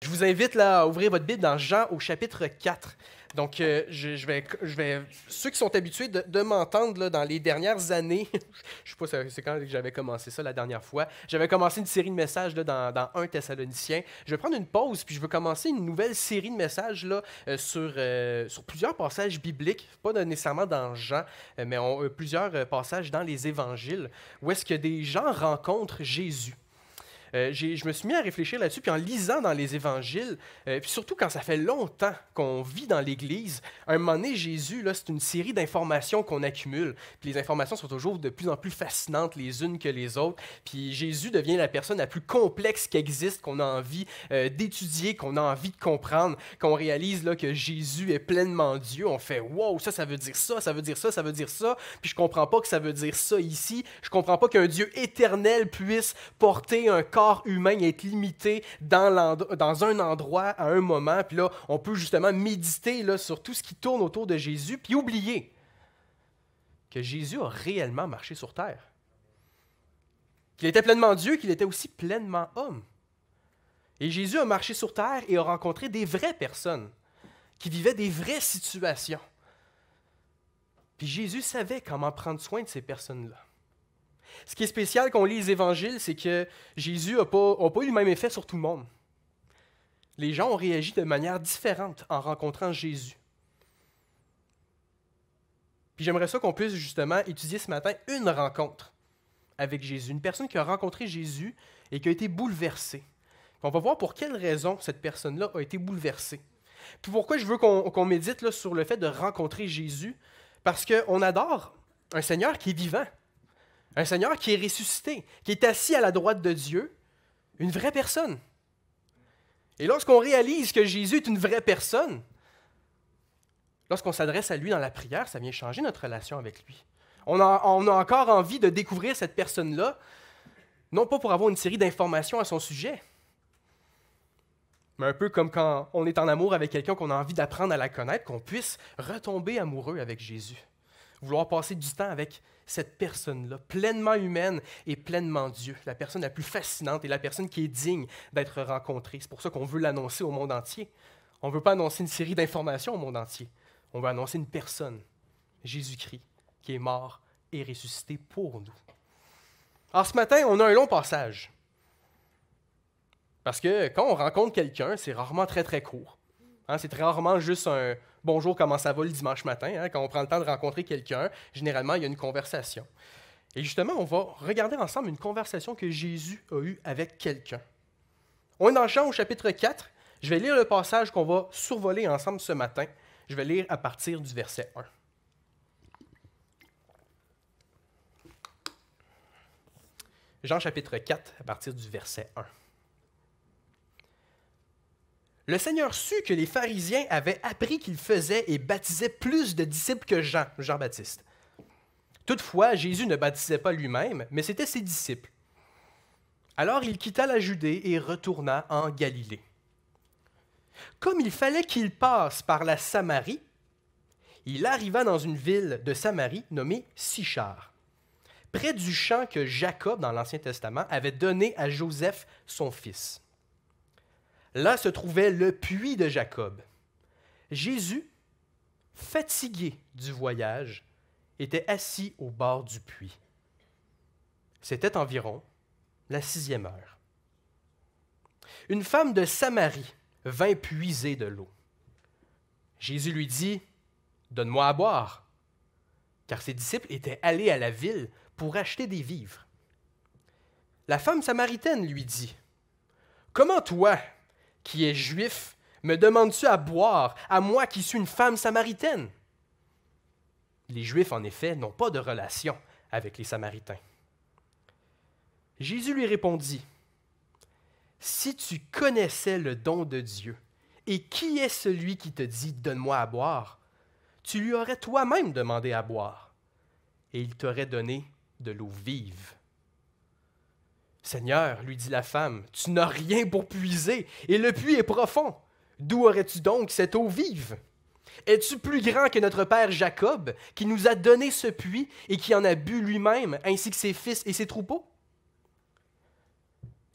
Je vous invite là, à ouvrir votre Bible dans Jean au chapitre 4. Donc, je vais, ceux qui sont habitués de m'entendre là, dans les dernières années, je ne sais pas c'est quand que j'avais commencé ça la dernière fois, j'avais commencé une série de messages là, dans 1 Thessaloniciens. Je vais prendre une pause, puis je vais commencer une nouvelle série de messages là, sur plusieurs passages bibliques, pas nécessairement dans Jean, mais plusieurs passages dans les évangiles, où est-ce que des gens rencontrent Jésus. Je me suis mis à réfléchir là-dessus, puis en lisant dans les évangiles, puis surtout quand ça fait longtemps qu'on vit dans l'Église, à un moment donné, Jésus, là, c'est une série d'informations qu'on accumule, puis les informations sont toujours de plus en plus fascinantes les unes que les autres, puis Jésus devient la personne la plus complexe qui existe, qu'on a envie d'étudier, qu'on a envie de comprendre, qu'on réalise là, que Jésus est pleinement Dieu, on fait « wow, ça veut dire ça, ça veut dire ça, ça veut dire ça », puis je comprends pas que ça veut dire ça ici, je comprends pas qu'un Dieu éternel puisse porter un corps humain et être limité dans un endroit à un moment. Puis là, on peut justement méditer là, sur tout ce qui tourne autour de Jésus, puis oublier que Jésus a réellement marché sur terre. Qu'il était pleinement Dieu, qu'il était aussi pleinement homme. Et Jésus a marché sur terre et a rencontré des vraies personnes qui vivaient des vraies situations. Puis Jésus savait comment prendre soin de ces personnes-là. Ce qui est spécial quand on lit les évangiles, c'est que Jésus n'a pas eu le même effet sur tout le monde. Les gens ont réagi de manière différente en rencontrant Jésus. Puis j'aimerais ça qu'on puisse justement étudier ce matin une rencontre avec Jésus, une personne qui a rencontré Jésus et qui a été bouleversée. Puis on va voir pour quelle raison cette personne-là a été bouleversée. Puis pourquoi je veux qu'on médite là, sur le fait de rencontrer Jésus, parce qu'on adore un Seigneur qui est vivant. Un Seigneur qui est ressuscité, qui est assis à la droite de Dieu, une vraie personne. Et lorsqu'on réalise que Jésus est une vraie personne, lorsqu'on s'adresse à lui dans la prière, ça vient changer notre relation avec lui. On a encore envie de découvrir cette personne-là, non pas pour avoir une série d'informations à son sujet, mais un peu comme quand on est en amour avec quelqu'un qu'on a envie d'apprendre à la connaître, qu'on puisse retomber amoureux avec Jésus. Vouloir passer du temps avec cette personne-là, pleinement humaine et pleinement Dieu, la personne la plus fascinante et la personne qui est digne d'être rencontrée. C'est pour ça qu'on veut l'annoncer au monde entier. On ne veut pas annoncer une série d'informations au monde entier. On veut annoncer une personne, Jésus-Christ, qui est mort et ressuscité pour nous. Alors ce matin, on a un long passage. Parce que quand on rencontre quelqu'un, c'est rarement très très court. C'est très rarement juste un « bonjour, comment ça va le dimanche matin ». Quand on prend le temps de rencontrer quelqu'un, généralement, il y a une conversation. Et justement, on va regarder ensemble une conversation que Jésus a eue avec quelqu'un. On est dans Jean au chapitre 4. Je vais lire le passage qu'on va survoler ensemble ce matin. Je vais lire à partir du verset 1. Jean chapitre 4, à partir du verset 1. Le Seigneur sut que les pharisiens avaient appris qu'il faisait et baptisait plus de disciples que Jean-Baptiste. Toutefois, Jésus ne baptisait pas lui-même, mais c'étaient ses disciples. Alors il quitta la Judée et retourna en Galilée. Comme il fallait qu'il passe par la Samarie, il arriva dans une ville de Samarie nommée Sychar, près du champ que Jacob, dans l'Ancien Testament, avait donné à Joseph, son fils. Là se trouvait le puits de Jacob. Jésus, fatigué du voyage, était assis au bord du puits. C'était environ la 6e heure. Une femme de Samarie vint puiser de l'eau. Jésus lui dit, « Donne-moi à boire », car ses disciples étaient allés à la ville pour acheter des vivres. La femme samaritaine lui dit, « Comment toi, qui es juif, me demandes-tu à boire, à moi qui suis une femme samaritaine? » Les Juifs, en effet, n'ont pas de relation avec les Samaritains. Jésus lui répondit, « Si tu connaissais le don de Dieu, et qui est celui qui te dit « Donne-moi à boire », tu lui aurais toi-même demandé à boire, et il t'aurait donné de l'eau vive. « Seigneur, lui dit la femme, tu n'as rien pour puiser, et le puits est profond. D'où aurais-tu donc cette eau vive? Es-tu plus grand que notre père Jacob, qui nous a donné ce puits et qui en a bu lui-même, ainsi que ses fils et ses troupeaux? »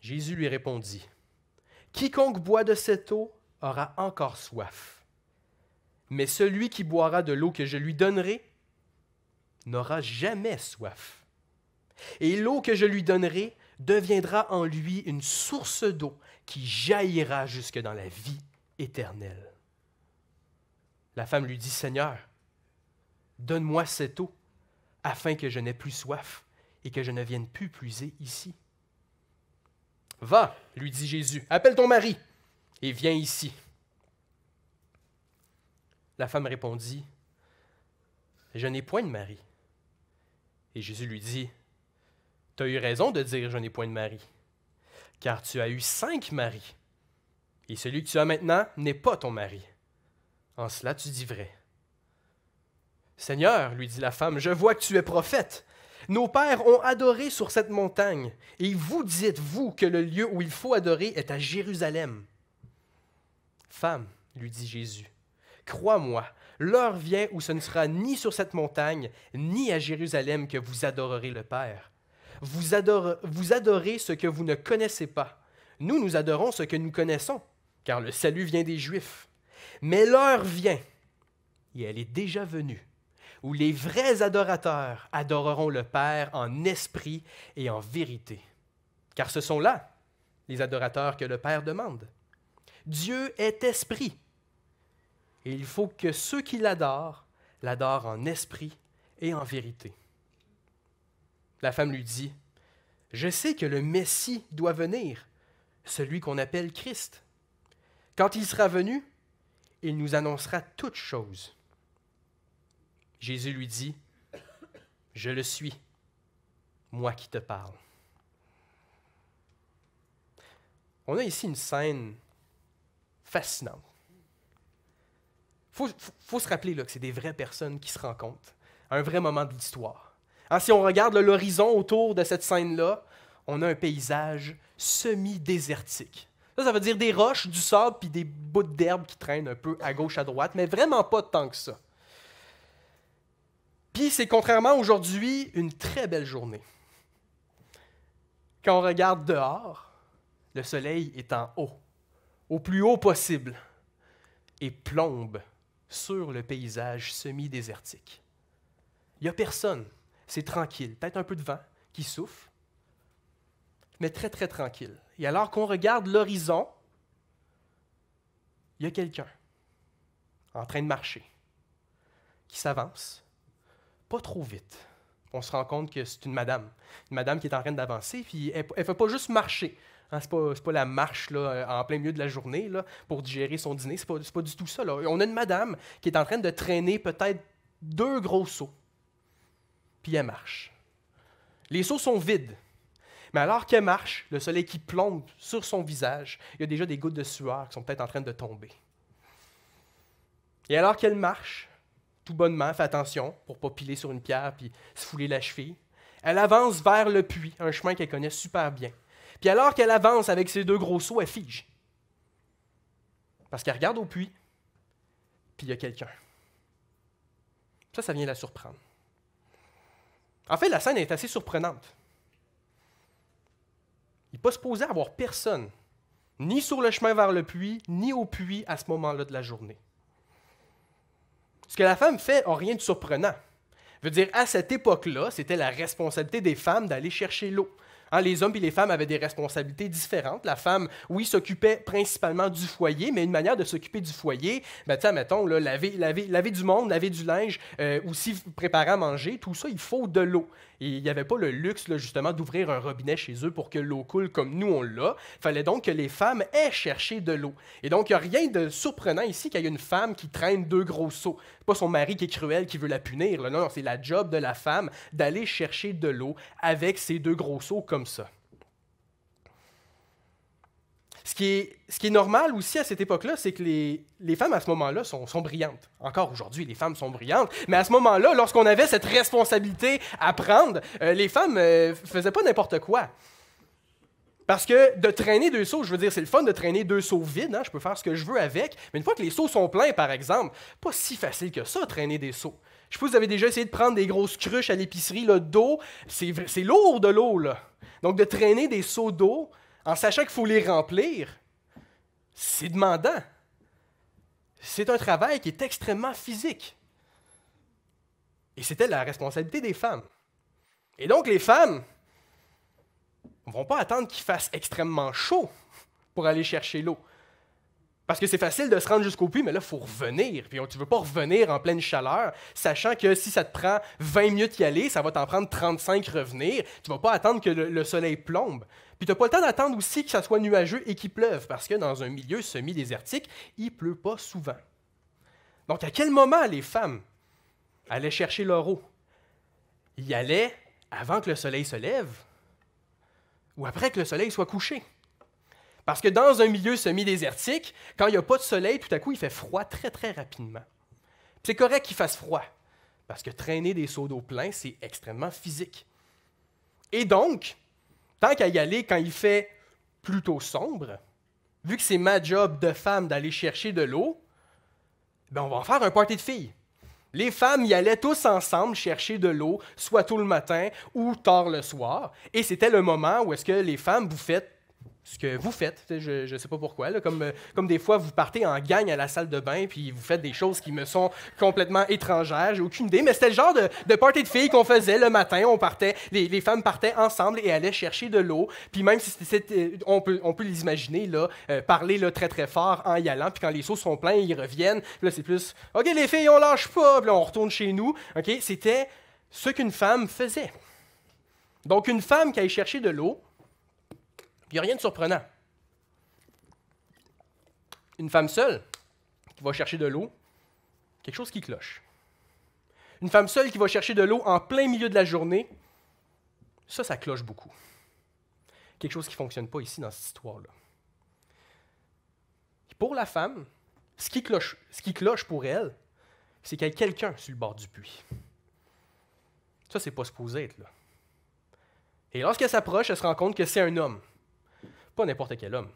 Jésus lui répondit, Quiconque boit de cette eau aura encore soif. Mais celui qui boira de l'eau que je lui donnerai n'aura jamais soif. Et l'eau que je lui donnerai deviendra en lui une source d'eau qui jaillira jusque dans la vie éternelle. » La femme lui dit, « Seigneur, donne-moi cette eau, afin que je n'aie plus soif et que je ne vienne plus puiser ici. » « Va, lui dit Jésus, appelle ton mari et viens ici. » La femme répondit, « Je n'ai point de mari. » Et Jésus lui dit, « Tu as eu raison de dire, je n'ai point de mari, car tu as eu 5 maris, et celui que tu as maintenant n'est pas ton mari. En cela tu dis vrai. » « Seigneur, lui dit la femme, je vois que tu es prophète. Nos pères ont adoré sur cette montagne, et vous dites, vous, que le lieu où il faut adorer est à Jérusalem. » « Femme, lui dit Jésus, crois-moi, l'heure vient où ce ne sera ni sur cette montagne, ni à Jérusalem que vous adorerez le Père. Vous adorez ce que vous ne connaissez pas. Nous adorons ce que nous connaissons, car le salut vient des Juifs. Mais l'heure vient, et elle est déjà venue, où les vrais adorateurs adoreront le Père en esprit et en vérité. Car ce sont là les adorateurs que le Père demande. Dieu est esprit, et il faut que ceux qui l'adorent en esprit et en vérité. La femme lui dit, « Je sais que le Messie doit venir, celui qu'on appelle Christ. Quand il sera venu, il nous annoncera toutes choses. » Jésus lui dit, « Je le suis, moi qui te parle. » On a ici une scène fascinante. Faut se rappeler là, que c'est des vraies personnes qui se rencontrent à un vrai moment de l'histoire. Si on regarde l'horizon autour de cette scène-là, on a un paysage semi-désertique. Ça veut dire des roches, du sable puis des bouts d'herbe qui traînent un peu à gauche, à droite, mais vraiment pas tant que ça. Puis c'est contrairement à aujourd'hui une très belle journée. Quand on regarde dehors, le soleil est en haut, au plus haut possible, et plombe sur le paysage semi-désertique. Il n'y a personne, c'est tranquille, peut-être un peu de vent qui souffle, mais très très tranquille. Et alors qu'on regarde l'horizon, il y a quelqu'un en train de marcher, qui s'avance, pas trop vite. On se rend compte que c'est une madame qui est en train d'avancer, puis elle ne fait pas juste marcher. Ce n'est pas la marche là, en plein milieu de la journée là, pour digérer son dîner, c'est pas du tout ça. Là. On a une madame qui est en train de traîner peut-être 2 gros seaux, puis elle marche. Les seaux sont vides, mais alors qu'elle marche, le soleil qui plombe sur son visage, il y a déjà des gouttes de sueur qui sont peut-être en train de tomber. Et alors qu'elle marche, tout bonnement, fait attention pour ne pas piler sur une pierre puis se fouler la cheville, elle avance vers le puits, un chemin qu'elle connaît super bien. Puis alors qu'elle avance avec ses 2 gros seaux, elle fige. Parce qu'elle regarde au puits, puis il y a quelqu'un. Ça vient la surprendre. En fait, la scène est assez surprenante. Il n'est pas supposé avoir personne, ni sur le chemin vers le puits, ni au puits à ce moment-là de la journée. Ce que la femme fait n'a rien de surprenant. Je veux dire, à cette époque-là, c'était la responsabilité des femmes d'aller chercher l'eau. Les hommes et les femmes avaient des responsabilités différentes. La femme, oui, s'occupait principalement du foyer, mais une manière de s'occuper du foyer, mettons, là, laver du monde, laver du linge, aussi préparer à manger, tout ça, il faut de l'eau. Et il n'y avait pas le luxe, là, justement, d'ouvrir un robinet chez eux pour que l'eau coule comme nous, on l'a. Il fallait donc que les femmes aient cherché de l'eau. Et donc, il n'y a rien de surprenant ici qu'il y ait une femme qui traîne 2 gros seaux. C'est pas son mari qui est cruel, qui veut la punir. Là. Non, c'est la job de la femme d'aller chercher de l'eau avec ces 2 gros seaux comme ça. Ce qui est normal aussi à cette époque-là, c'est que les femmes à ce moment-là sont brillantes. Encore aujourd'hui, les femmes sont brillantes, mais à ce moment-là, lorsqu'on avait cette responsabilité à prendre, les femmes ne faisaient pas n'importe quoi. Parce que de traîner 2 seaux, je veux dire, c'est le fun de traîner 2 seaux vides, je peux faire ce que je veux avec, mais une fois que les seaux sont pleins, par exemple, pas si facile que ça, traîner des seaux. Je sais pas si vous avez déjà essayé de prendre des grosses cruches à l'épicerie là, d'eau, c'est lourd de l'eau, là. Donc de traîner des seaux d'eau, en sachant qu'il faut les remplir, c'est demandant. C'est un travail qui est extrêmement physique. Et c'était la responsabilité des femmes. Et donc, les femmes ne vont pas attendre qu'il fasse extrêmement chaud pour aller chercher l'eau. Parce que c'est facile de se rendre jusqu'au puits, mais là, il faut revenir. Puis tu ne veux pas revenir en pleine chaleur, sachant que si ça te prend 20 minutes y aller, ça va t'en prendre 35 revenir. Tu ne vas pas attendre que le soleil plombe. Puis tu n'as pas le temps d'attendre aussi que ça soit nuageux et qu'il pleuve, parce que dans un milieu semi-désertique, il ne pleut pas souvent. Donc, à quel moment les femmes allaient chercher leur eau? Y allaient avant que le soleil se lève ou après que le soleil soit couché? Parce que dans un milieu semi-désertique, quand il n'y a pas de soleil, tout à coup, il fait froid très, très rapidement. C'est correct qu'il fasse froid, parce que traîner des seaux d'eau pleins, c'est extrêmement physique. Et donc, tant qu'à y aller quand il fait plutôt sombre, vu que c'est ma job de femme d'aller chercher de l'eau, ben on va en faire un party de filles. Les femmes y allaient tous ensemble chercher de l'eau, soit tôt le matin ou tard le soir, et c'était le moment où est-ce que les femmes, vous faites ce que vous faites, je ne sais pas pourquoi, là, comme des fois vous partez en gang à la salle de bain puis vous faites des choses qui me sont complètement étrangères, j'ai aucune idée, mais c'était le genre de party de filles qu'on faisait le matin, les femmes partaient ensemble et allaient chercher de l'eau, puis même si on peut les imaginer, là, parler là, très très fort en y allant, puis quand les seaux sont pleins, ils reviennent, là c'est plus « Ok les filles, on lâche pas », puis là on retourne chez nous, ok, c'était ce qu'une femme faisait. Donc une femme qui aille chercher de l'eau, il n'y a rien de surprenant. Une femme seule qui va chercher de l'eau, quelque chose qui cloche. Une femme seule qui va chercher de l'eau en plein milieu de la journée, ça cloche beaucoup. Quelque chose qui ne fonctionne pas ici dans cette histoire-là. Et pour la femme, ce qui cloche pour elle, c'est qu'il y a quelqu'un sur le bord du puits. Ça, c'est pas supposé être là. Et lorsqu'elle s'approche, elle se rend compte que c'est un homme. Pas n'importe quel homme.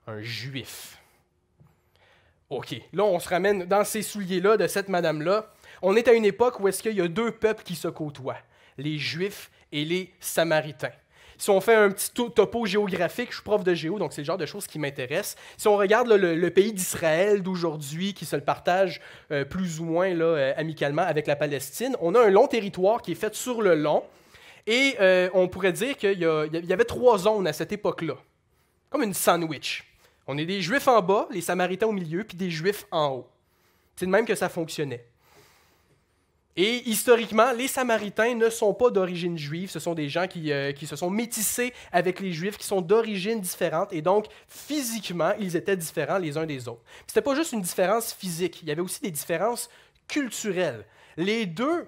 Un juif. OK, là, on se ramène dans ces souliers-là de cette madame-là. On est à une époque où est-ce qu'il y a deux peuples qui se côtoient, les Juifs et les Samaritains. Si on fait un petit topo géographique, je suis prof de géo, donc c'est le genre de choses qui m'intéressent. Si on regarde là, le pays d'Israël d'aujourd'hui, qui se le partage plus ou moins là, amicalement avec la Palestine, on a un long territoire qui est fait sur le long. Et on pourrait dire qu'il y avait 3 zones à cette époque-là, comme une sandwich. On est des Juifs en bas, les Samaritains au milieu, puis des Juifs en haut. C'est de même que ça fonctionnait. Et historiquement, les Samaritains ne sont pas d'origine juive, ce sont des gens qui se sont métissés avec les Juifs, qui sont d'origine différente, et donc physiquement, ils étaient différents les uns des autres. Ce n'était pas juste une différence physique, il y avait aussi des différences culturelles. Les deux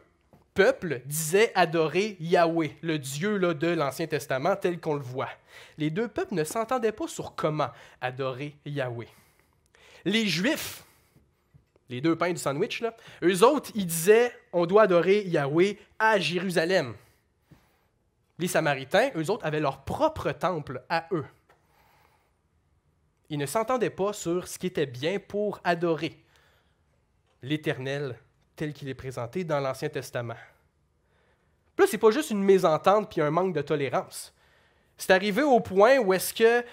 peuple disait adorer Yahweh, le Dieu là, de l'Ancien Testament tel qu'on le voit. Les deux peuples ne s'entendaient pas sur comment adorer Yahweh. Les Juifs, les deux pains du sandwich, là, eux autres, ils disaient on doit adorer Yahweh à Jérusalem. Les Samaritains, eux autres, avaient leur propre temple à eux. Ils ne s'entendaient pas sur ce qui était bien pour adorer l'Éternel tel qu'il est présenté dans l'Ancien Testament. Puis là, c'est pas juste une mésentente puis un manque de tolérance. C'est arrivé au point où est-ce que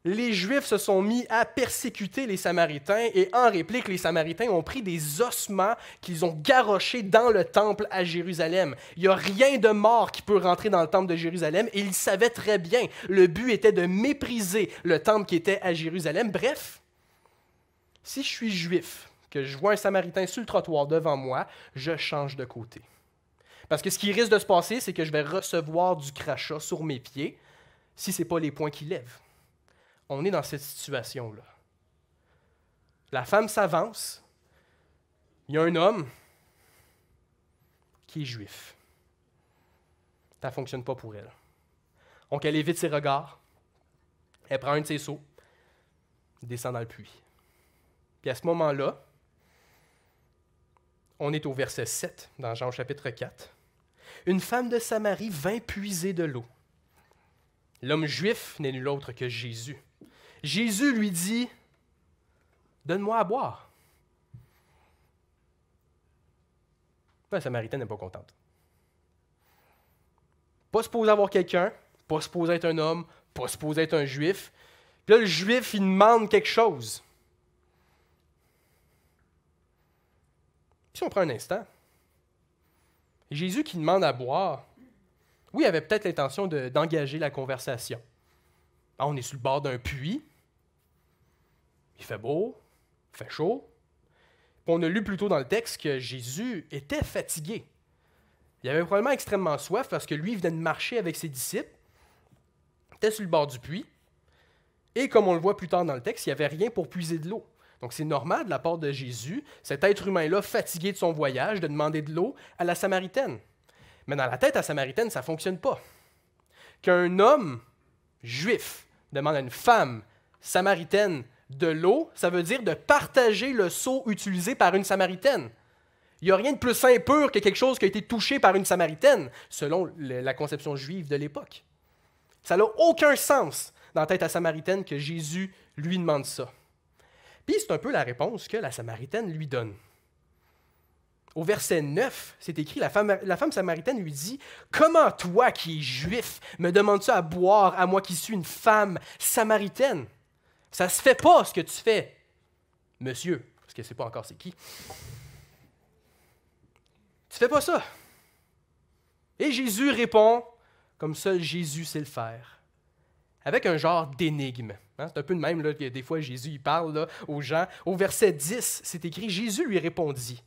les Juifs se sont mis à persécuter les Samaritains et en réplique, les Samaritains ont pris des ossements qu'ils ont garochés dans le temple à Jérusalem. Il n'y a rien de mort qui peut rentrer dans le temple de Jérusalem et ils savaient très bien. Le but était de mépriser le temple qui était à Jérusalem. Bref, si je suis Juif, que je vois un Samaritain sur le trottoir devant moi, je change de côté. Parce que ce qui risque de se passer, c'est que je vais recevoir du crachat sur mes pieds si ce n'est pas les poings qui lèvent. On est dans cette situation-là. La femme s'avance, il y a un homme qui est juif. Ça ne fonctionne pas pour elle. Donc elle évite ses regards, elle prend un de ses seaux, descend dans le puits. Puis à ce moment-là, on est au verset 7 dans Jean chapitre 4. Une femme de Samarie vint puiser de l'eau. L'homme juif n'est nul autre que Jésus. Jésus lui dit « Donne-moi à boire. » La Samaritaine n'est pas contente. Pas supposé avoir quelqu'un, pas supposé être un homme, pas supposé être un juif, Puis là, le Juif, il demande quelque chose. Si on prend un instant, Jésus qui demande à boire, oui, il avait peut-être l'intention d'engager la conversation. Ah, on est sur le bord d'un puits, il fait beau, il fait chaud. Puis on a lu plus tôt dans le texte que Jésus était fatigué. Il avait probablement extrêmement soif parce que lui, il venait de marcher avec ses disciples, il était sur le bord du puits, et comme on le voit plus tard dans le texte, il n'y avait rien pour puiser de l'eau. Donc c'est normal de la part de Jésus, cet être humain-là, fatigué de son voyage, de demander de l'eau à la Samaritaine. Mais dans la tête à Samaritaine, ça ne fonctionne pas. Qu'un homme juif demande à une femme samaritaine de l'eau, ça veut dire de partager le seau utilisé par une Samaritaine. Il n'y a rien de plus impur que quelque chose qui a été touché par une Samaritaine, selon la conception juive de l'époque. Ça n'a aucun sens dans la tête à Samaritaine que Jésus lui demande ça. Puis c'est un peu la réponse que la Samaritaine lui donne. Au verset 9, c'est écrit, la femme samaritaine lui dit « Comment toi qui es juif me demandes-tu à boire à moi qui suis une femme samaritaine? Ça se fait pas ce que tu fais, monsieur. » Parce qu'elle ne sait pas encore c'est qui. « Tu fais pas ça. » Et Jésus répond comme seul Jésus sait le faire, avec un genre d'énigme. Hein? C'est un peu de même, là, que des fois Jésus il parle là, aux gens. Au verset 10, c'est écrit « Jésus lui répondit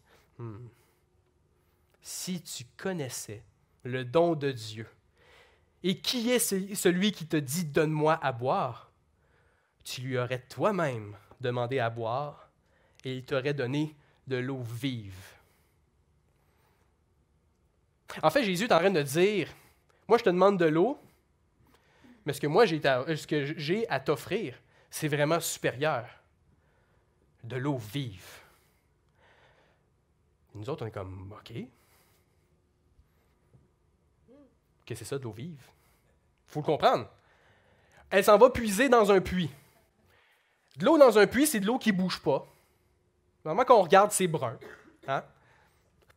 Si tu connaissais le don de Dieu, et qui est celui qui te dit « Donne-moi à boire », tu lui aurais toi-même demandé à boire, et il t'aurait donné de l'eau vive. En fait, Jésus est en train de dire « Moi, je te demande de l'eau, mais ce que j'ai à t'offrir, c'est vraiment supérieur. De l'eau vive. » Nous autres, on est comme « OK. Qu'est-ce que c'est ça, de l'eau vive? » Il faut le comprendre. Elle s'en va puiser dans un puits. De l'eau dans un puits, c'est de l'eau qui ne bouge pas. Normalement, quand on regarde, c'est brun. Hein?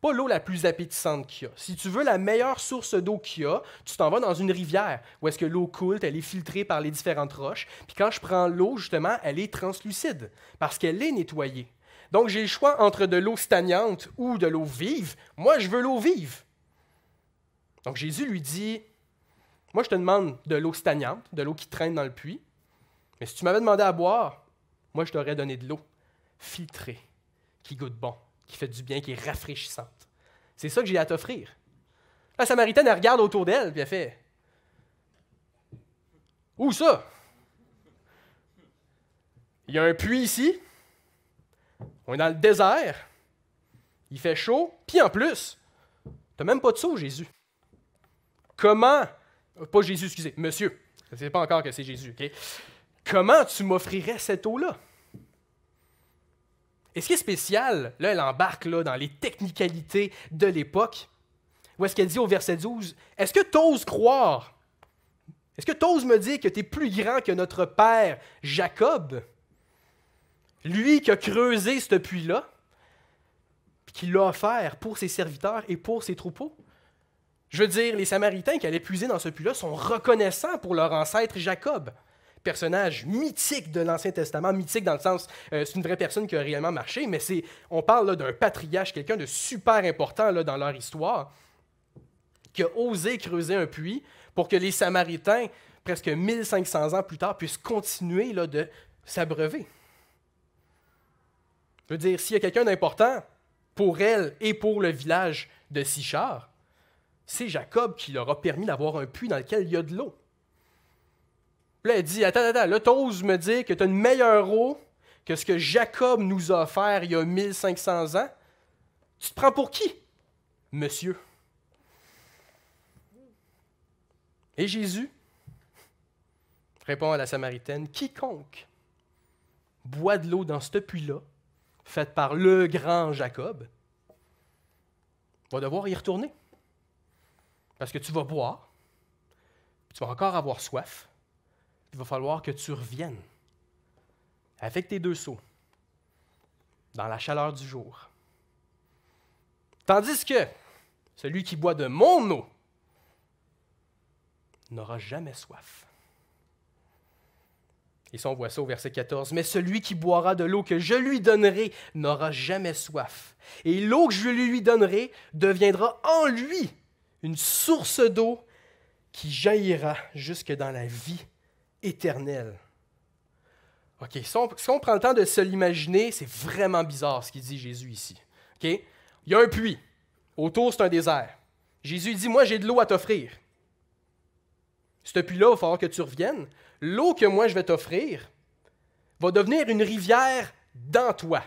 Pas l'eau la plus appétissante qu'il y a. Si tu veux la meilleure source d'eau qu'il y a, tu t'en vas dans une rivière où est-ce que l'eau coule, elle est filtrée par les différentes roches. Puis quand je prends l'eau, justement, elle est translucide parce qu'elle est nettoyée. Donc, j'ai le choix entre de l'eau stagnante ou de l'eau vive. Moi, je veux l'eau vive. Donc, Jésus lui dit, moi, je te demande de l'eau stagnante, de l'eau qui traîne dans le puits. Mais si tu m'avais demandé à boire, moi, je t'aurais donné de l'eau filtrée, qui goûte bon, qui fait du bien, qui est rafraîchissante. C'est ça que j'ai à t'offrir. La Samaritaine, elle regarde autour d'elle, puis elle fait « Où ça? Il y a un puits ici, on est dans le désert, il fait chaud, puis en plus, t'as même pas de seau, Jésus. Comment, pas Jésus, excusez, monsieur, je ne sais pas encore que c'est Jésus, OK? Comment tu m'offrirais cette eau-là? » Et ce qui est spécial, là, elle embarque là, dans les technicalités de l'époque, où est-ce qu'elle dit au verset 12, « Est-ce que tu oses croire? Est-ce que tu oses me dire que tu es plus grand que notre père Jacob, lui qui a creusé ce puits-là, puis qui l'a offert pour ses serviteurs et pour ses troupeaux? » Je veux dire, les Samaritains qui allaient puiser dans ce puits-là sont reconnaissants pour leur ancêtre Jacob. Personnage mythique de l'Ancien Testament, mythique dans le sens, c'est une vraie personne qui a réellement marché, mais on parle là, d'un patriarche, quelqu'un de super important là, dans leur histoire, qui a osé creuser un puits pour que les Samaritains, presque 1500 ans plus tard, puissent continuer là, de s'abreuver. Je veux dire, s'il y a quelqu'un d'important pour elle et pour le village de Sichar, c'est Jacob qui leur a permis d'avoir un puits dans lequel il y a de l'eau. Là, elle dit, attends, là, t'oses me dire que tu as une meilleure eau que ce que Jacob nous a offert il y a 1500 ans? Tu te prends pour qui, monsieur? Et Jésus répond à la Samaritaine, quiconque boit de l'eau dans ce puits-là, faite par le grand Jacob, va devoir y retourner. Parce que tu vas boire, tu vas encore avoir soif, il va falloir que tu reviennes avec tes 2 seaux dans la chaleur du jour. Tandis que celui qui boit de mon eau n'aura jamais soif. Et ça, on voit ça au verset 14. « Mais celui qui boira de l'eau que je lui donnerai n'aura jamais soif. Et l'eau que je lui donnerai deviendra en lui une source d'eau qui jaillira jusque dans la vie éternelle. » OK, si on prend le temps de se l'imaginer, c'est vraiment bizarre ce qu'il dit Jésus ici. OK? Il y a un puits. Autour, c'est un désert. Jésus dit, moi, j'ai de l'eau à t'offrir. Ce puits-là, il va falloir que tu reviennes. L'eau que moi, je vais t'offrir va devenir une rivière dans toi.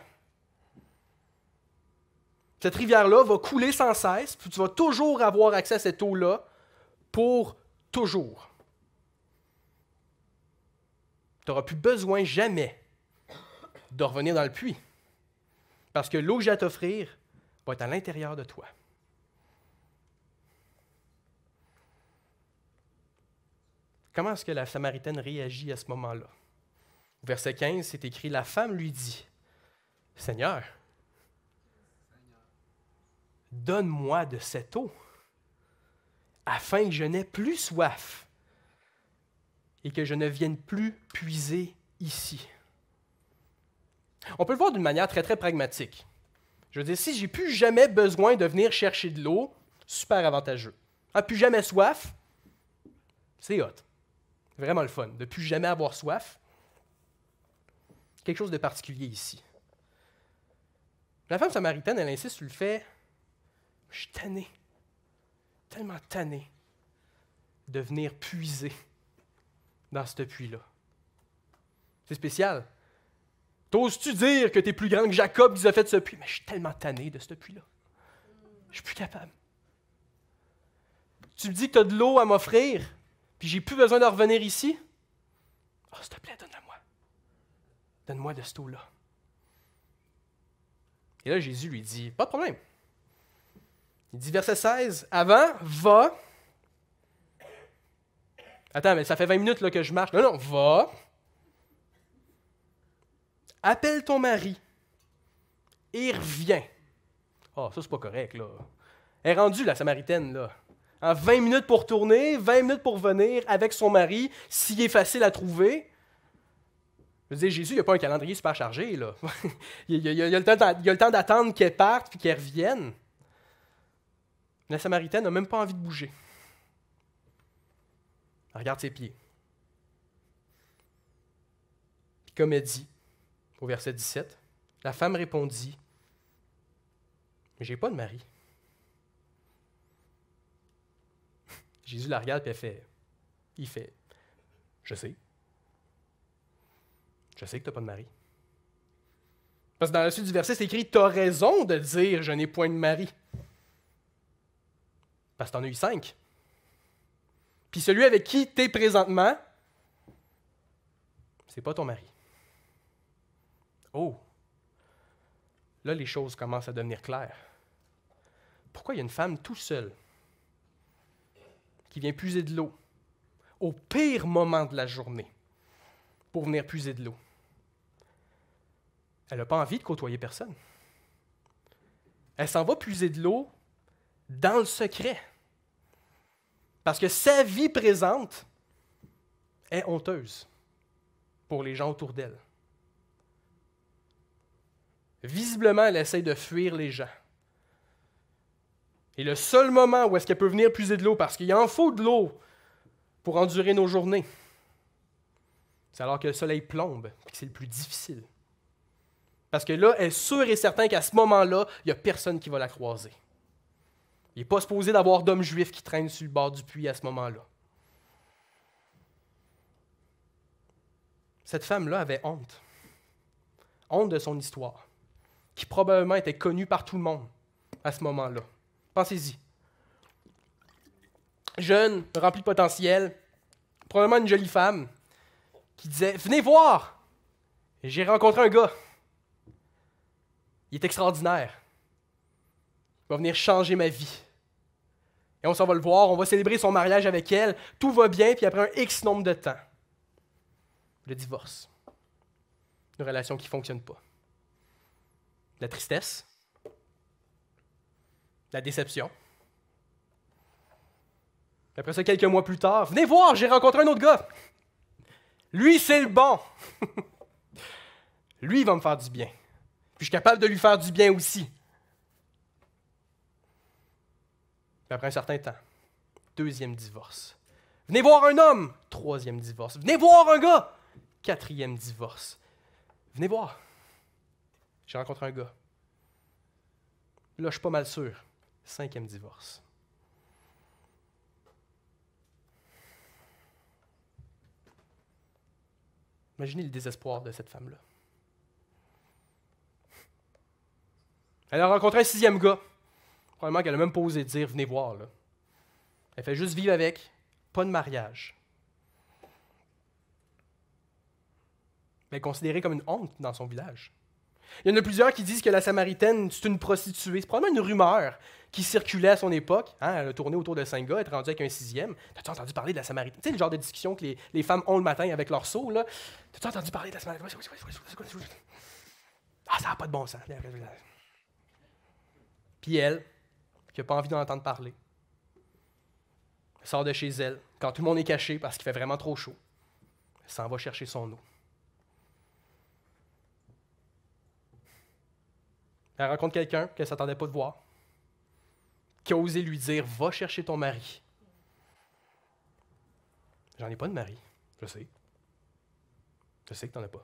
Cette rivière-là va couler sans cesse, puis tu vas toujours avoir accès à cette eau-là pour toujours. Tu n'auras plus besoin jamais de revenir dans le puits, parce que l'eau que j'ai à t'offrir va être à l'intérieur de toi. Comment est-ce que la Samaritaine réagit à ce moment-là? Au verset 15, c'est écrit, la femme lui dit, « Seigneur, donne-moi de cette eau, afin que je n'aie plus soif et que je ne vienne plus puiser ici. » On peut le voir d'une manière très, très pragmatique. Je veux dire, si j'ai plus jamais besoin de venir chercher de l'eau, super avantageux. Plus jamais soif, c'est hot. Vraiment le fun. De plus jamais avoir soif. Quelque chose de particulier ici. La femme samaritaine, elle insiste sur le fait, je suis tanné, tellement tanné de venir puiser dans ce puits-là. C'est spécial. T'oses-tu dire que tu es plus grand que Jacob qui a fait ce puits? Mais je suis tellement tanné de ce puits-là. Je suis plus capable. Tu me dis que tu as de l'eau à m'offrir, puis j'ai plus besoin de revenir ici? Oh, s'il te plaît, donne-la-moi. Donne-moi de cette eau-là. Et là, Jésus lui dit, pas de problème. Il dit, verset 16, avant, va. Attends, mais ça fait 20 minutes là, que je marche. Non, va. Appelle ton mari et reviens. Oh, ça, c'est pas correct, là. Elle est rendue, la Samaritaine, là. En 20 minutes pour tourner, 20 minutes pour venir avec son mari, s'il est facile à trouver. Je veux dire, Jésus, il n'a pas un calendrier super chargé, là. il a le temps d'attendre qu'elle parte puis qu'elle revienne. La Samaritaine n'a même pas envie de bouger. Elle regarde ses pieds. Puis comme elle dit, au verset 17, la femme répondit, « Mais j'ai pas de mari. » Jésus la regarde et il fait, « Je sais. Je sais que tu n'as pas de mari. » Parce que dans la suite du verset, c'est écrit, « Tu as raison de dire, je n'ai point de mari. » Parce que tu en as eu 5. Puis celui avec qui tu es présentement, c'est pas ton mari. Oh! Là, les choses commencent à devenir claires. Pourquoi il y a une femme tout seule qui vient puiser de l'eau au pire moment de la journée pour venir puiser de l'eau? Elle n'a pas envie de côtoyer personne. Elle s'en va puiser de l'eau dans le secret. Parce que sa vie présente est honteuse pour les gens autour d'elle. Visiblement, elle essaie de fuir les gens. Et le seul moment où est-ce qu'elle peut venir puiser de l'eau, parce qu'il en faut de l'eau pour endurer nos journées, c'est alors que le soleil plombe et que c'est le plus difficile. Parce que là, elle est sûre et certain qu'à ce moment-là, il n'y a personne qui va la croiser. Il n'est pas supposé d'avoir d'hommes juifs qui traînent sur le bord du puits à ce moment-là. Cette femme-là avait honte. Honte de son histoire, qui probablement était connue par tout le monde à ce moment-là. Pensez-y. Jeune, remplie de potentiel, probablement une jolie femme, qui disait « Venez voir! J'ai rencontré un gars. Il est extraordinaire. Il va venir changer ma vie. Et on s'en va le voir, on va célébrer son mariage avec elle, tout va bien, puis après un X nombre de temps, le divorce. Une relation qui ne fonctionne pas. La tristesse, la déception. Après ça, quelques mois plus tard, venez voir, j'ai rencontré un autre gars. Lui, c'est le bon. Lui, il va me faire du bien. Puis je suis capable de lui faire du bien aussi. Puis après un certain temps, deuxième divorce. Venez voir un homme, troisième divorce. Venez voir un gars, quatrième divorce. Venez voir. J'ai rencontré un gars. Là, je suis pas mal sûr. Cinquième divorce. Imaginez le désespoir de cette femme-là. Elle a rencontré un sixième gars. Probablement qu'elle n'a même pas osé dire « venez voir ». Là. Elle fait juste vivre avec, pas de mariage. Mais elle est considérée comme une honte dans son village. Il y en a plusieurs qui disent que la Samaritaine, c'est une prostituée. C'est probablement une rumeur qui circulait à son époque. Hein, elle a tourné autour de 5 gars, elle est rendue avec un sixième. T'as-tu entendu parler de la Samaritaine? Tu sais, le genre de discussion que les femmes ont le matin avec leur seau, là. T'as-tu entendu parler de la Samaritaine? Ah, ça n'a pas de bon sens. Puis elle, qui n'a pas envie d'en entendre parler, elle sort de chez elle, quand tout le monde est caché parce qu'il fait vraiment trop chaud. Elle s'en va chercher son eau. Elle rencontre quelqu'un qu'elle ne s'attendait pas de voir, qui a osé lui dire « Va chercher ton mari ». J'en ai pas de mari, je sais. Je sais que tu n'en as pas.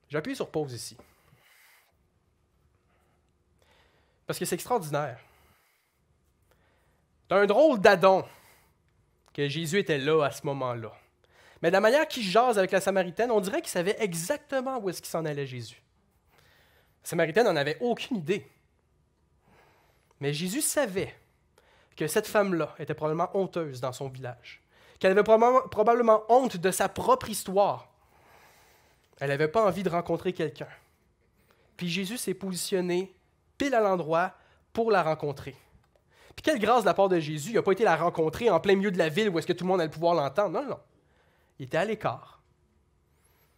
J'ai appuyé sur pause ici. Parce que c'est extraordinaire. C'est un drôle d'adon que Jésus était là à ce moment-là. Mais de la manière qu'il jase avec la Samaritaine, on dirait qu'il savait exactement où est-ce qu'il s'en allait, Jésus. La Samaritaine n'en avait aucune idée. Mais Jésus savait que cette femme-là était probablement honteuse dans son village, qu'elle avait probablement honte de sa propre histoire. Elle n'avait pas envie de rencontrer quelqu'un. Puis Jésus s'est positionné pile à l'endroit pour la rencontrer. Puis quelle grâce de la part de Jésus, il n'a pas été la rencontrer en plein milieu de la ville où est-ce que tout le monde allait pouvoir l'entendre. Non, non. Il était à l'écart.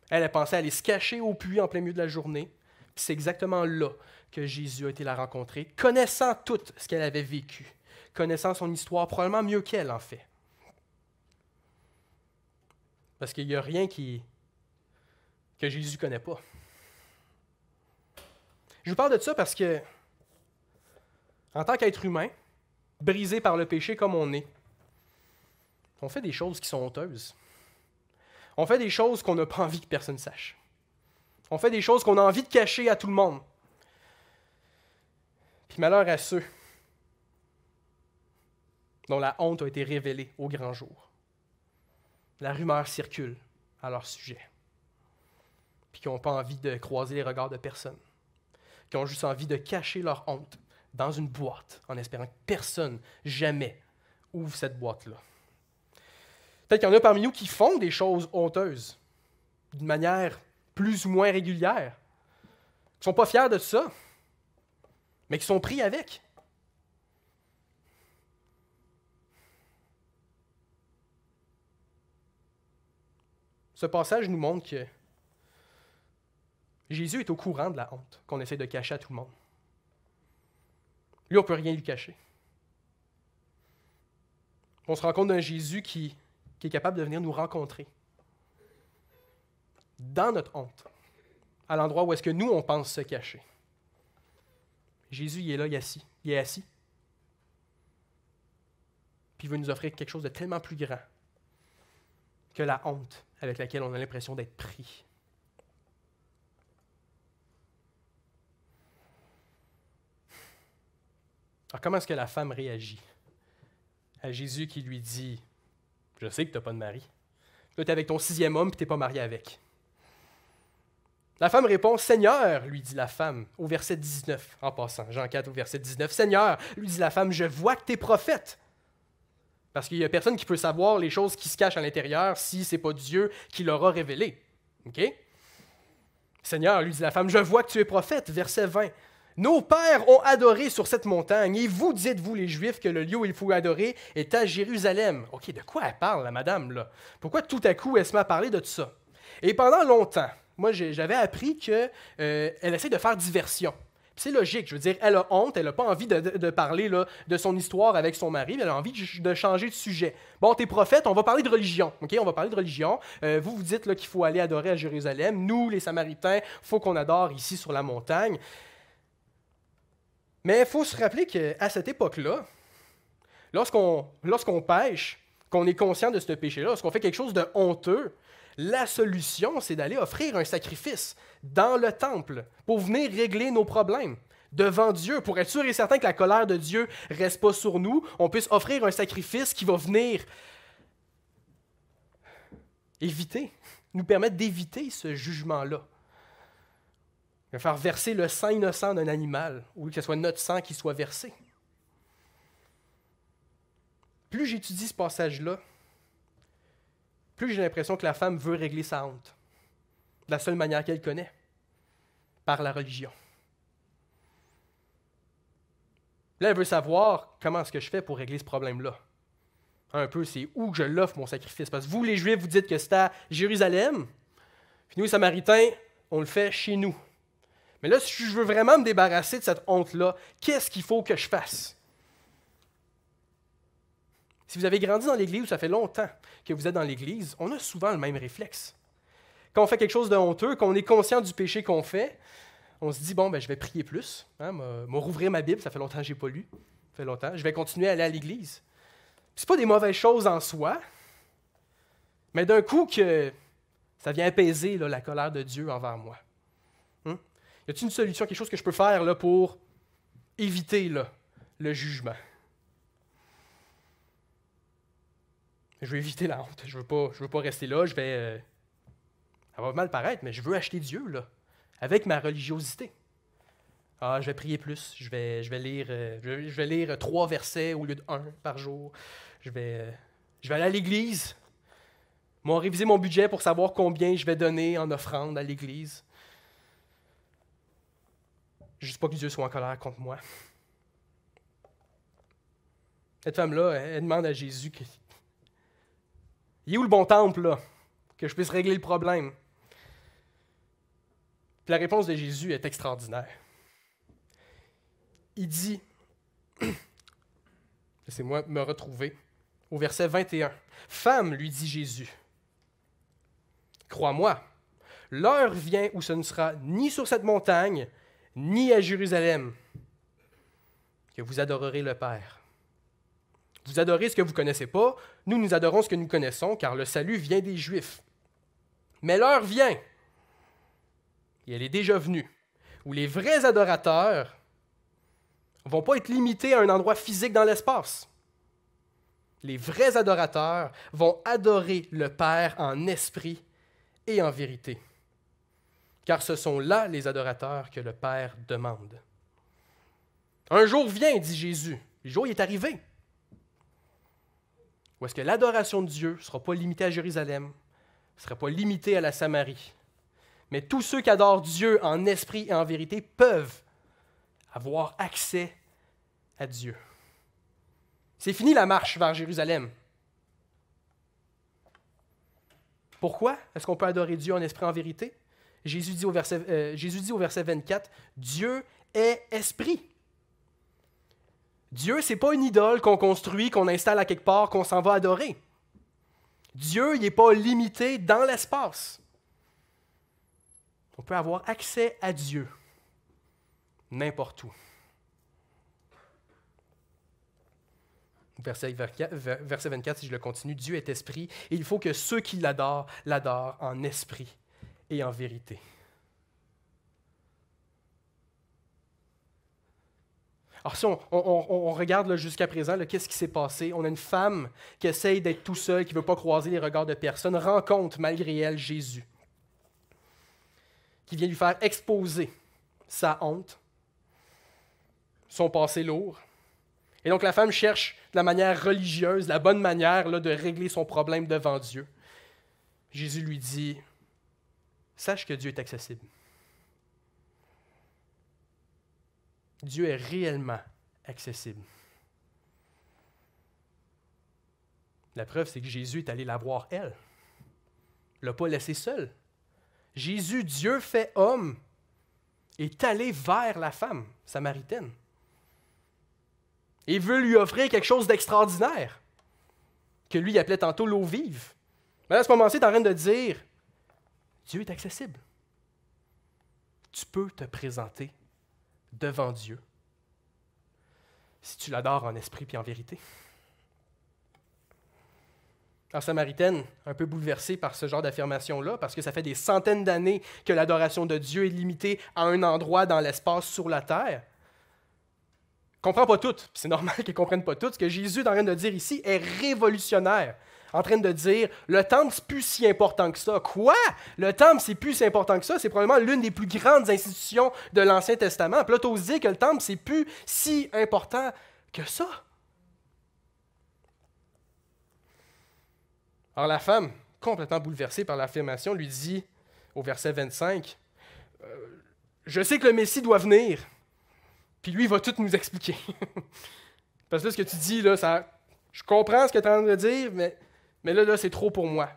Elle a pensé aller se cacher au puits en plein milieu de la journée. Puis c'est exactement là que Jésus a été la rencontrer, connaissant tout ce qu'elle avait vécu, connaissant son histoire, probablement mieux qu'elle en fait. Parce qu'il n'y a rien que Jésus ne connaît pas. Je vous parle de ça parce que, en tant qu'être humain, brisé par le péché comme on est, on fait des choses qui sont honteuses. On fait des choses qu'on n'a pas envie que personne sache. On fait des choses qu'on a envie de cacher à tout le monde. Puis malheur à ceux dont la honte a été révélée au grand jour. La rumeur circule à leur sujet. Puis qui n'ont pas envie de croiser les regards de personne. Qui ont juste envie de cacher leur honte dans une boîte en espérant que personne, jamais, ouvre cette boîte-là. Peut-être qu'il y en a parmi nous qui font des choses honteuses d'une manière plus ou moins régulière, qui ne sont pas fiers de ça, mais qui sont pris avec. Ce passage nous montre que Jésus est au courant de la honte qu'on essaie de cacher à tout le monde. Lui, on ne peut rien lui cacher. On se rend compte d'un Jésus qui est capable de venir nous rencontrer dans notre honte, à l'endroit où est-ce que nous, on pense se cacher. Jésus, il est là, il est assis. Puis il veut nous offrir quelque chose de tellement plus grand que la honte avec laquelle on a l'impression d'être pris. Alors comment est-ce que la femme réagit à Jésus qui lui dit « Je sais que tu n'as pas de mari. Là, tu es avec ton sixième homme et tu n'es pas marié avec. » La femme répond « Seigneur, lui dit la femme, au verset 19, en passant, Jean 4 au verset 19, « Seigneur, lui dit la femme, je vois que tu es prophète. » Parce qu'il n'y a personne qui peut savoir les choses qui se cachent à l'intérieur si ce n'est pas Dieu qui l'aura révélé. OK? Seigneur, lui dit la femme, je vois que tu es prophète. Verset 20. Nos pères ont adoré sur cette montagne, et vous dites-vous, les Juifs, que le lieu où il faut adorer est à Jérusalem. OK, de quoi elle parle, la madame, là? Pourquoi tout à coup elle se met à parler de tout ça? Et pendant longtemps, moi j'avais appris qu'elle essaie de faire diversion. Puis C'est logique, je veux dire, elle a honte, elle n'a pas envie de parler là, de son histoire avec son mari, mais elle a envie de changer de sujet. Bon, t'es prophète, on va parler de religion, ok? On va parler de religion. Vous dites là, qu'il faut aller adorer à Jérusalem. Nous, les Samaritains, il faut qu'on adore ici sur la montagne. Mais il faut se rappeler qu'à cette époque-là, lorsqu'on pêche, qu'on est conscient de ce péché-là, lorsqu'on fait quelque chose de honteux, la solution, c'est d'aller offrir un sacrifice dans le temple pour venir régler nos problèmes devant Dieu, pour être sûr et certain que la colère de Dieu ne reste pas sur nous, on puisse offrir un sacrifice qui va venir nous permettre d'éviter ce jugement-là. Il va faire verser le sang innocent d'un animal, ou que ce soit notre sang qui soit versé. Plus j'étudie ce passage-là, plus j'ai l'impression que la femme veut régler sa honte, de la seule manière qu'elle connaît, par la religion. Là, elle veut savoir comment est-ce que je fais pour régler ce problème-là. Un peu, c'est où je l'offre mon sacrifice. Parce que vous, les Juifs, vous dites que c'est à Jérusalem, puis nous, les Samaritains, on le fait chez nous. Mais là, si je veux vraiment me débarrasser de cette honte-là, qu'est-ce qu'il faut que je fasse? Si vous avez grandi dans l'Église, ou ça fait longtemps que vous êtes dans l'Église, on a souvent le même réflexe. Quand on fait quelque chose de honteux, qu'on est conscient du péché qu'on fait, on se dit, bon, je vais prier plus, me rouvrir ma Bible, ça fait longtemps que je n'ai pas lu, ça fait longtemps, je vais continuer à aller à l'Église. Ce n'est pas des mauvaises choses en soi, mais d'un coup que ça vient apaiser là, la colère de Dieu envers moi. Y a-t-il une solution, quelque chose que je peux faire là, pour éviter là, le jugement? Je veux éviter la honte. Je veux pas rester là. Ça va mal paraître, mais je veux acheter Dieu, là, avec ma religiosité. Je vais prier plus. Je vais lire 3 versets au lieu de 1 par jour. Je vais aller à l'église. Réviser mon budget pour savoir combien je vais donner en offrande à l'église. Juste pas que Dieu soit en colère contre moi. Cette femme-là, elle demande à Jésus il est où le bon temple, là, que je puisse régler le problème? Puis la réponse de Jésus est extraordinaire. Il dit, laissez-moi me retrouver, au verset 21. « Femme, lui dit Jésus, crois-moi, l'heure vient où ce ne sera ni sur cette montagne, ni à Jérusalem, que vous adorerez le Père. Vous adorez ce que vous ne connaissez pas, nous adorons ce que nous connaissons, car le salut vient des Juifs. Mais l'heure vient, et elle est déjà venue, où les vrais adorateurs ne vont pas être limités à un endroit physique dans l'espace. Les vrais adorateurs vont adorer le Père en esprit et en vérité, car ce sont là les adorateurs que le Père demande. Un jour vient, dit Jésus, le jour il est arrivé, où est-ce que l'adoration de Dieu ne sera pas limitée à Jérusalem, ne sera pas limitée à la Samarie. Mais tous ceux qui adorent Dieu en esprit et en vérité peuvent avoir accès à Dieu. C'est fini la marche vers Jérusalem. Pourquoi est-ce qu'on peut adorer Dieu en esprit et en vérité? Jésus dit au verset 24, « Dieu est esprit ». Dieu, ce n'est pas une idole qu'on construit, qu'on installe à quelque part, qu'on s'en va adorer. Dieu, il n'est pas limité dans l'espace. On peut avoir accès à Dieu n'importe où. Verset 24, si je le continue, Dieu est esprit et il faut que ceux qui l'adorent, l'adorent en esprit et en vérité. Alors si on regarde là, jusqu'à présent, là, qu'est-ce qui s'est passé? On a une femme qui essaye d'être tout seule, qui ne veut pas croiser les regards de personne, rencontre malgré elle Jésus, qui vient lui faire exposer sa honte, son passé lourd. Et donc la femme cherche de la manière religieuse, la bonne manière là, de régler son problème devant Dieu. Jésus lui dit, « Sache que Dieu est accessible. » Dieu est réellement accessible. La preuve, c'est que Jésus est allé la voir, elle. Il ne l'a pas laissée seule. Jésus, Dieu fait homme, est allé vers la femme samaritaine et veut lui offrir quelque chose d'extraordinaire, que lui appelait tantôt l'eau vive. Mais à ce moment-ci, il est en train de dire, Dieu est accessible. Tu peux te présenter devant Dieu si tu l'adores en esprit et en vérité. La Samaritaine, un peu bouleversée par ce genre d'affirmation-là, parce que ça fait des centaines d'années que l'adoration de Dieu est limitée à un endroit dans l'espace sur la terre, ne comprend pas tout. C'est normal qu'elle ne comprenne pas tout. Ce que Jésus est en train de dire ici est révolutionnaire. En train de dire, le temple, c'est plus si important que ça. Quoi? Le temple, c'est plus si important que ça? C'est probablement l'une des plus grandes institutions de l'Ancien Testament. Puis là, tu oses dire que le temple, c'est plus si important que ça. Alors la femme, complètement bouleversée par l'affirmation, lui dit au verset 25, « Je sais que le Messie doit venir, puis lui, il va tout nous expliquer. » Parce que là, ce que tu dis, là, je comprends ce que tu es en train de dire, mais là, c'est trop pour moi.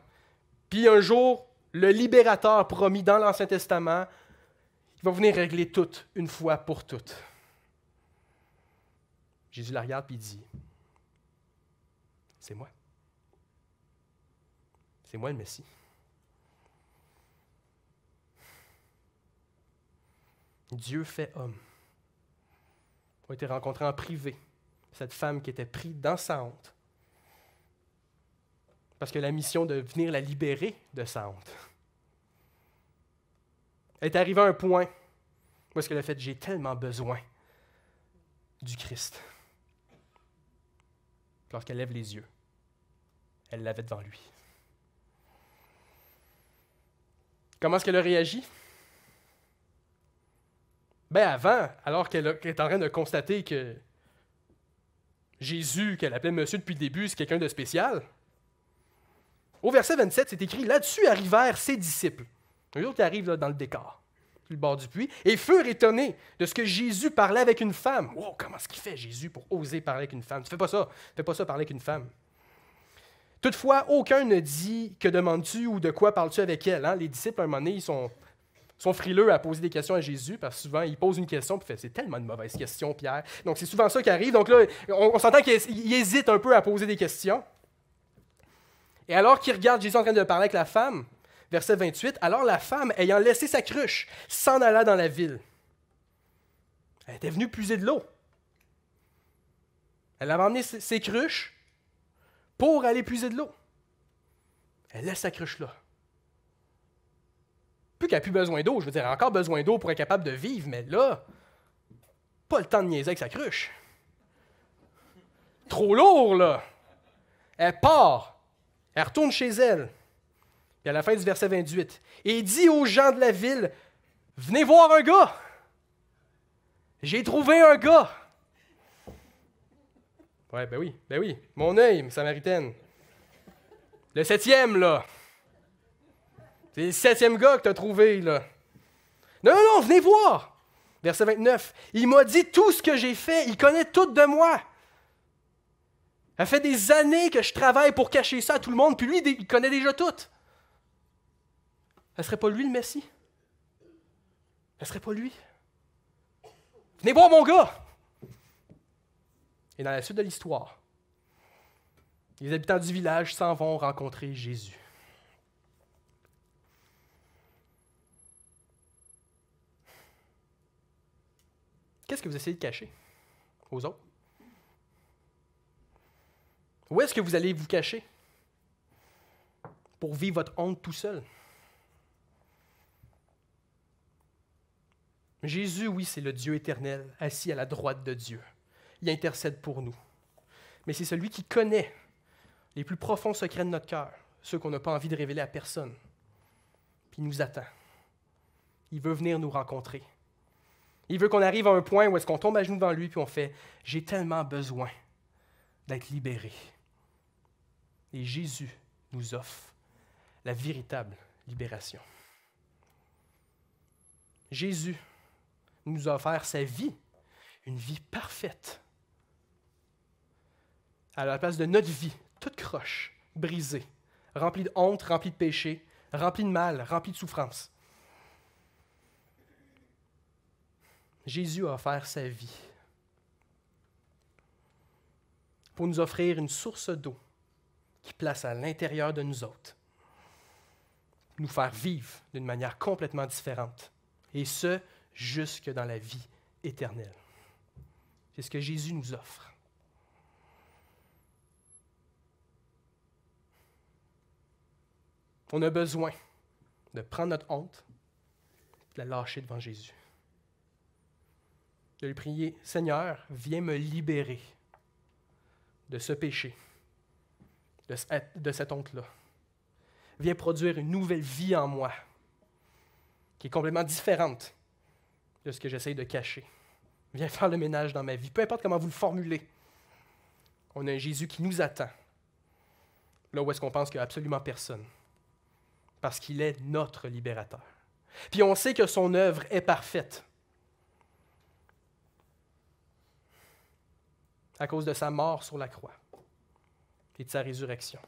Puis un jour, le libérateur promis dans l'Ancien Testament, il va venir régler tout, une fois pour toutes. Jésus la regarde et il dit, « C'est moi. C'est moi le Messie. » Dieu fait homme. On a été rencontrés en privé. Cette femme qui était prise dans sa honte. Parce que la mission de venir la libérer de sa honte. Elle est arrivée à un point où est-ce qu'elle a fait « J'ai tellement besoin du Christ. » Lorsqu'elle lève les yeux, elle l'avait devant lui. Comment est-ce qu'elle a réagi? Ben avant, alors qu'elle est en train de constater que Jésus, qu'elle appelait monsieur depuis le début, c'est quelqu'un de spécial. Au verset 27, c'est écrit, « Là-dessus arrivèrent ses disciples. » Eux autres arrivent là, dans le décor, sur le bord du puits, et furent étonnés de ce que Jésus parlait avec une femme. « Wow, comment est-ce qu'il fait, Jésus, pour oser parler avec une femme? Tu fais pas ça. Fais pas ça, parler avec une femme. » Toutefois, aucun ne dit « Que demandes-tu ou de quoi parles-tu avec elle? » Les disciples, à un moment donné, ils sont frileux à poser des questions à Jésus, parce que souvent, ils posent une question, puis c'est tellement une mauvaise question, Pierre. Donc, c'est souvent ça qui arrive. Donc là, on s'entend qu'il hésite un peu à poser des questions. Et alors qu'il regarde Jésus en train de parler avec la femme, verset 28, « Alors la femme, ayant laissé sa cruche, s'en alla dans la ville. » Elle était venue puiser de l'eau. Elle avait emmené ses cruches pour aller puiser de l'eau. Elle laisse sa cruche là. Plus qu'elle n'a plus besoin d'eau, je veux dire, elle a encore besoin d'eau pour être capable de vivre, mais là, pas le temps de niaiser avec sa cruche. Trop lourd, là. Elle part. Elle retourne chez elle. Et à la fin du verset 28, « Et dit aux gens de la ville, « Venez voir un gars. J'ai trouvé un gars. » Ouais, ben oui. Mon œil, Samaritaine. Le 7e, là. C'est le 7e gars que tu as trouvé, là. Non, venez voir. Verset 29. « Il m'a dit tout ce que j'ai fait. Il connaît tout de moi. Ça fait des années que je travaille pour cacher ça à tout le monde, puis lui, il connaît déjà tout. Ça ne serait pas lui le Messie? Ça ne serait pas lui? Venez voir mon gars! » Et dans la suite de l'histoire, les habitants du village s'en vont rencontrer Jésus. Qu'est-ce que vous essayez de cacher aux autres? Où est-ce que vous allez vous cacher pour vivre votre honte tout seul? Jésus, oui, c'est le Dieu éternel, assis à la droite de Dieu. Il intercède pour nous. Mais c'est celui qui connaît les plus profonds secrets de notre cœur, ceux qu'on n'a pas envie de révéler à personne. Puis il nous attend. Il veut venir nous rencontrer. Il veut qu'on arrive à un point où est-ce qu'on tombe à genoux devant lui puis on fait « J'ai tellement besoin d'être libéré. » Et Jésus nous offre la véritable libération. Jésus nous a offert sa vie, une vie parfaite. À la place de notre vie, toute croche, brisée, remplie de honte, remplie de péché, remplie de mal, remplie de souffrance. Jésus a offert sa vie pour nous offrir une source d'eau qui place à l'intérieur de nous autres, nous faire vivre d'une manière complètement différente, et ce, jusque dans la vie éternelle. C'est ce que Jésus nous offre. On a besoin de prendre notre honte, de la lâcher devant Jésus. De lui prier, Seigneur, viens me libérer de ce péché, de cette honte-là. Viens produire une nouvelle vie en moi, qui est complètement différente de ce que j'essaye de cacher. Viens faire le ménage dans ma vie. Peu importe comment vous le formulez, on a un Jésus qui nous attend, là où est-ce qu'on pense qu'il n'y a absolument personne, parce qu'il est notre libérateur. Puis on sait que son œuvre est parfaite à cause de sa mort sur la croix et de sa résurrection.